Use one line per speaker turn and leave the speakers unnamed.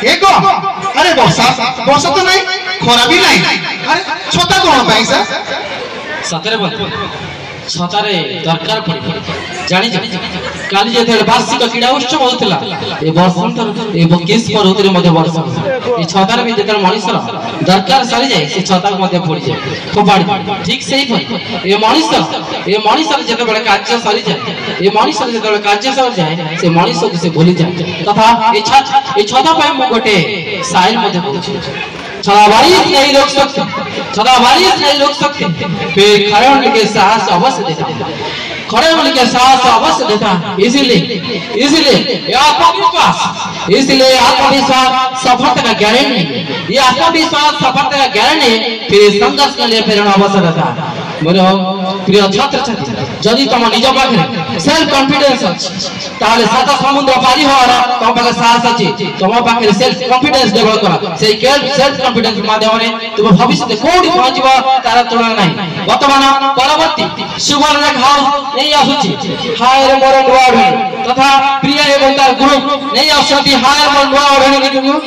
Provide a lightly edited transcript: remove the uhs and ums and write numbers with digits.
एक अरे वर्षा वर्षा तो नहीं खरा भी नहीं अरे छता कौन पाई सर
सतरे बोल छतारे दरकार पड़ी जानी काली जेते वार्षिक क्रीड़ा उत्सव होतला ए वर्ष ए ग्रीष्म ऋतु मध्ये वर्ष ए छतारे भी जेते मनुष्य दरकार सरी जाए से छता मध्ये पड़ी जाए फोबाड़ी ठीक सही पर ए मनुष्य जेते बड़े कार्य सरी जाए ए मनुष्य जेते बड़े कार्य सरी जाए से मनुष्य को से भूली जाए तथा ए छता पे मु गोटे साइल मध्ये बोलछि छता बारिश नहीं रोक सकते छता बारिश नहीं रोक सकते फिर खड़े के साहस अवश्य देता खड़े होने के साहस अवश्य देता इसीलिए आत्मविश्वास इसलिए आत्मविश्वास सफलता का गारंटी ये आत्मविश्वास सफलता का गारंटी फिर संघर्ष के लिए प्रेरणा अवश्य रहता मोर प्रिय छात्र छात्री जदि तुम निज पाखे सेल्फ कॉन्फिडेंस अछि ताले सात समुद्र पारी होरा तुम पाखे साहस अछि तुम पाखे सेल्फ कॉन्फिडेंस डेवलप करा से सेल्फ कॉन्फिडेंस माध्यम रे तुम भविष्य में कोडी पहुंचबो तार तुलना नहीं वर्तमान परवर्ती सुवर्ण रेखा नहीं आसुची हायर मोर नुआ तथा प्रिय एवं तार गुरु नहीं आसुची हायर मोर नुआ